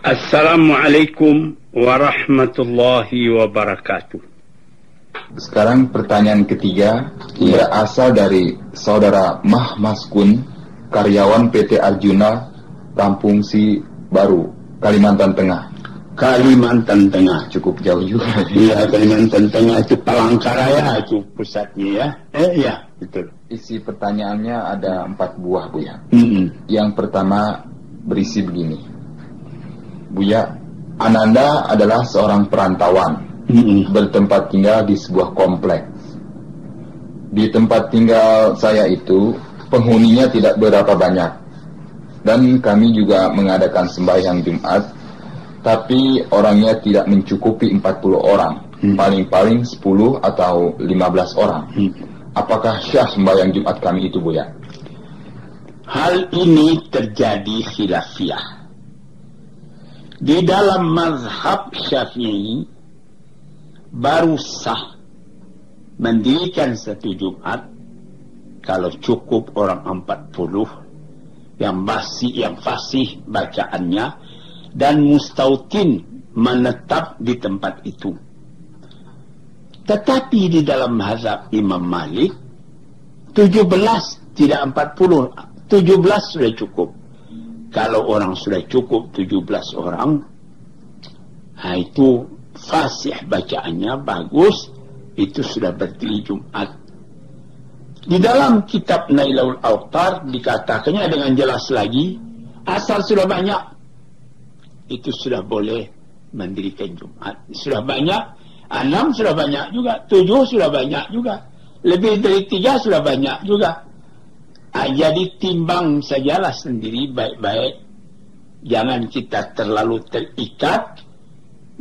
Assalamualaikum warahmatullahi wabarakatuh. Sekarang pertanyaan ketiga, berasal dari saudara Mahmaskun, karyawan PT Arjuna, Lampung Si Baru, Kalimantan Tengah. Kalimantan Tengah. Cukup jauh juga. Iya, Kalimantan Tengah itu Palangkaraya itu pusatnya ya. Iya, betul. Isi pertanyaannya ada 4 buah, Buya. Yang pertama berisi begini. Buya, Ananda adalah seorang perantauan, bertempat tinggal di sebuah kompleks. Di tempat tinggal saya itu penghuninya tidak berapa banyak, dan kami juga mengadakan sembahyang Jumat, tapi orangnya tidak mencukupi 40 orang, paling-paling 10 atau 15 orang. Apakah syah sembahyang Jumat kami itu, Buya? Hal ini terjadi khilafiyah. Di dalam mazhab Syafi'i baru sah mendirikan satu Jumat kalau cukup orang 40 yang fasih bacaannya dan mustautin menetap di tempat itu. Tetapi di dalam mazhab Imam Malik 17 tidak 40, 17 sudah cukup. Kalau orang sudah cukup 17 orang, itu fasih bacaannya bagus, itu sudah berdiri Jumat. Di dalam kitab Nailul Awtar dikatakannya dengan jelas lagi, asal sudah banyak, itu sudah boleh mendirikan Jumat. Sudah banyak, 6 sudah banyak juga, 7 sudah banyak juga, lebih dari 3 sudah banyak juga. Jadi timbang sajalah sendiri baik-baik. Jangan kita terlalu terikat.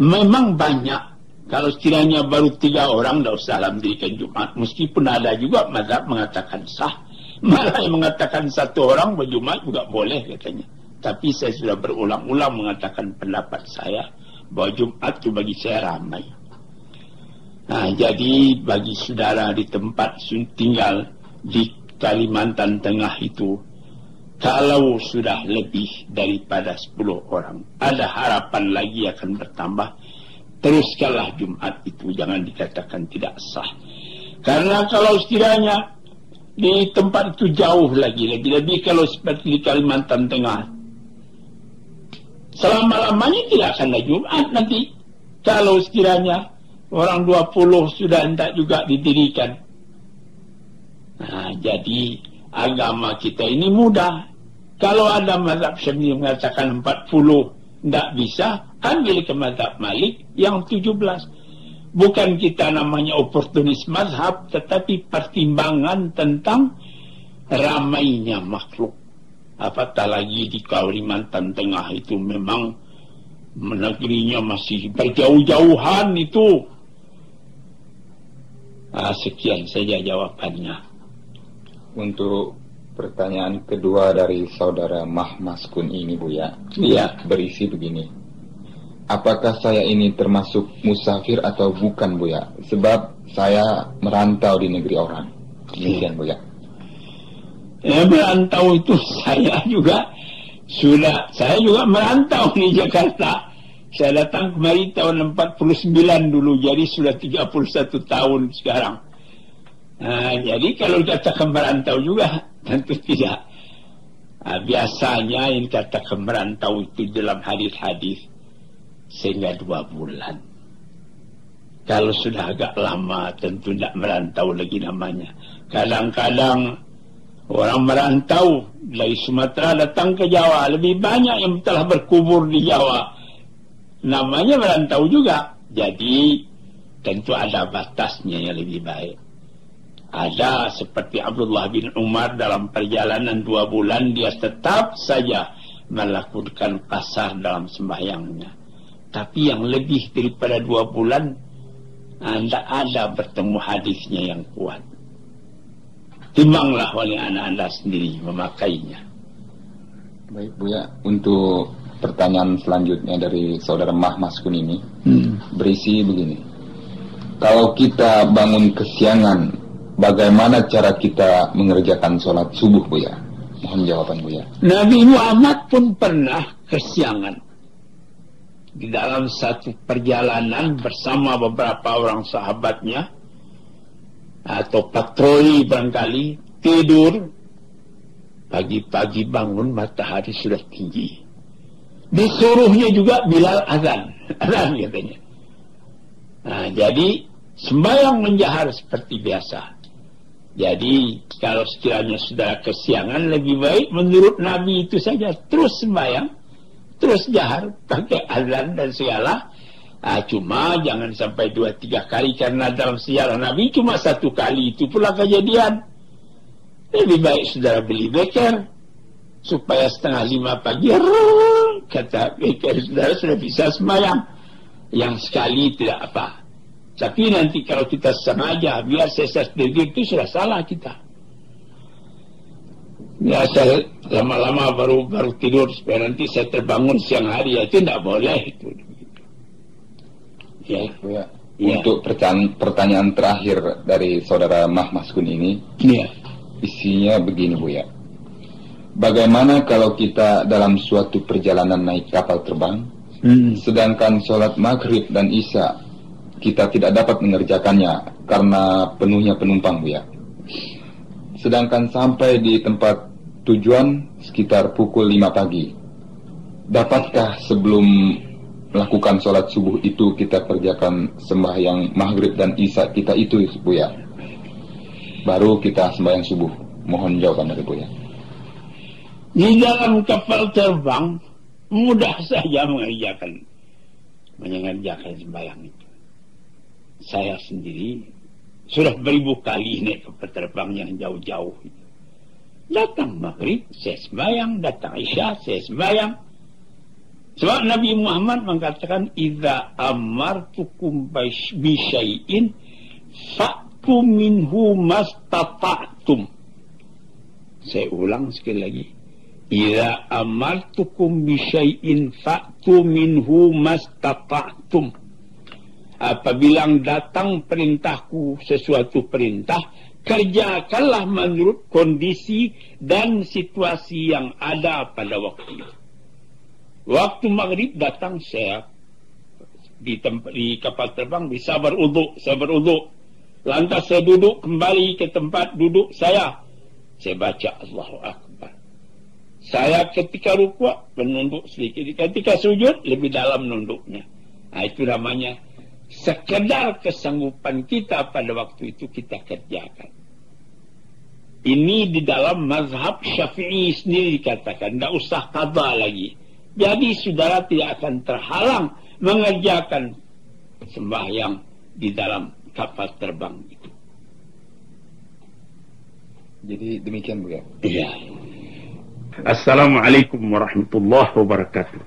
Memang banyak. Kalau sekiranya baru 3 orang, tidak usah mendirikan Jumat. Meskipun ada juga mazhab mengatakan sah. Malah yang mengatakan 1 orang berjumat juga boleh katanya. Tapi saya sudah berulang-ulang mengatakan pendapat saya bahwa Jumat itu bagi saya ramai. Jadi bagi saudara di tempat tinggal di Kalimantan Tengah itu, kalau sudah lebih daripada 10 orang, ada harapan lagi akan bertambah, teruskanlah Jumat itu, jangan dikatakan tidak sah. Karena kalau sekiranya di tempat itu jauh lagi, lebih kalau seperti di Kalimantan Tengah, selama-lamanya tidak akan ada Jumat nanti. Kalau sekiranya orang 20 sudah hendak juga didirikan. Jadi agama kita ini mudah. Kalau ada mazhab Syafi'i mengatakan 40 tidak bisa, ambil ke mazhab Malik yang 17. Bukan kita namanya oportunis mazhab, tetapi pertimbangan tentang ramainya makhluk. Apatah lagi di Kalimantan Tengah itu memang negerinya masih berjauh-jauhan itu. Sekian saja jawabannya. Untuk pertanyaan kedua dari saudara Mahmaskun ini, Buya, berisi begini. Apakah saya ini termasuk musafir atau bukan, Buya? Sebab saya merantau di negeri orang. Demikian, Buya. Merantau itu saya juga merantau di Jakarta. Saya datang kemari tahun 49 dulu, jadi sudah 31 tahun sekarang. Jadi kalau dikatakan merantau juga tentu tidak. Biasanya yang dikatakan merantau itu dalam hadis-hadis sehingga 2 bulan. Kalau sudah agak lama tentu tidak merantau lagi namanya. Kadang-kadang orang merantau dari Sumatera datang ke Jawa, lebih banyak yang telah berkubur di Jawa, namanya merantau juga. Jadi tentu ada batasnya yang lebih baik. Ada seperti Abdullah bin Umar dalam perjalanan 2 bulan dia tetap saja melakukan qasar dalam sembahyangnya. Tapi yang lebih daripada 2 bulan tidak ada bertemu hadisnya yang kuat. Timbanglah oleh anak anda sendiri memakainya. Baik, Buya, untuk pertanyaan selanjutnya dari saudara Mahmaskun ini berisi begini. Kalau kita bangun kesiangan, bagaimana cara kita mengerjakan sholat subuh, Buya? Mohon jawaban, Buya. Nabi Muhammad pun pernah kesiangan. di dalam satu perjalanan bersama beberapa orang sahabatnya, atau patroli barangkali, tidur, pagi-pagi bangun matahari sudah tinggi, disuruhnya juga Bilal azan katanya. Nah, jadi sembahyang menjahar seperti biasa. Jadi kalau sekiranya sudah kesiangan, lebih baik menurut Nabi itu saja, terus sembahyang, terus jahar, pakai azan dan segala. Cuma jangan sampai 2-3 kali, karena dalam sejarah Nabi cuma 1 kali itu pula kejadian. Lebih baik saudara beli beker, supaya 4:30 pagi, kata beker saudara sudah bisa sembahyang. Yang sekali tidak apa. Tapi nanti kalau kita sengaja biar sesat diri itu sudah salah kita. Ya, saya lama-lama baru tidur supaya nanti saya terbangun siang hari, itu tidak boleh itu. Ya. Untuk pertanyaan terakhir dari saudara Mahmaskun ini, isinya begini Bu ya. Bagaimana kalau kita dalam suatu perjalanan naik kapal terbang, sedangkan sholat maghrib dan isya kita tidak dapat mengerjakannya karena penuhnya penumpang Bu ya. Sedangkan sampai di tempat tujuan sekitar pukul 5 pagi. Dapatkah sebelum melakukan sholat subuh itu kita kerjakan sembahyang maghrib dan isya kita itu Bu ya? Baru kita sembahyang subuh. Mohon jawaban dari Bu ya. Di dalam kapal terbang mudah saja mengerjakan sembahyang itu. Saya sendiri sudah beribu kali naik kapal terbang yang jauh-jauh. Datang maghrib, saya sembahyang. Datang isya, saya sembahyang. Sebab Nabi Muhammad mengatakan, "Idza amartukum bi syai'in fa'tu minhu mastata'tum." Saya ulang sekali lagi. "Idza amartukum bi syai'in fa'tu minhu mastata'tum." Apabila datang perintahku sesuatu perintah, kerjakanlah menurut kondisi dan situasi yang ada pada waktu itu. Waktu maghrib datang, saya di kapal terbang bisa beruduk. Lantas saya duduk kembali ke tempat duduk saya baca Allahu Akbar. Saya ketika rukuk menunduk sedikit, ketika sujud lebih dalam nunduknya. Itu namanya sekedar kesanggupan kita pada waktu itu kita kerjakan. Ini di dalam mazhab Syafi'i sendiri dikatakan, tidak usah qadha lagi. Jadi saudara tidak akan terhalang mengerjakan sembahyang di dalam kapal terbang itu. Jadi demikian Bu ya. Iya. Assalamualaikum warahmatullahi wabarakatuh.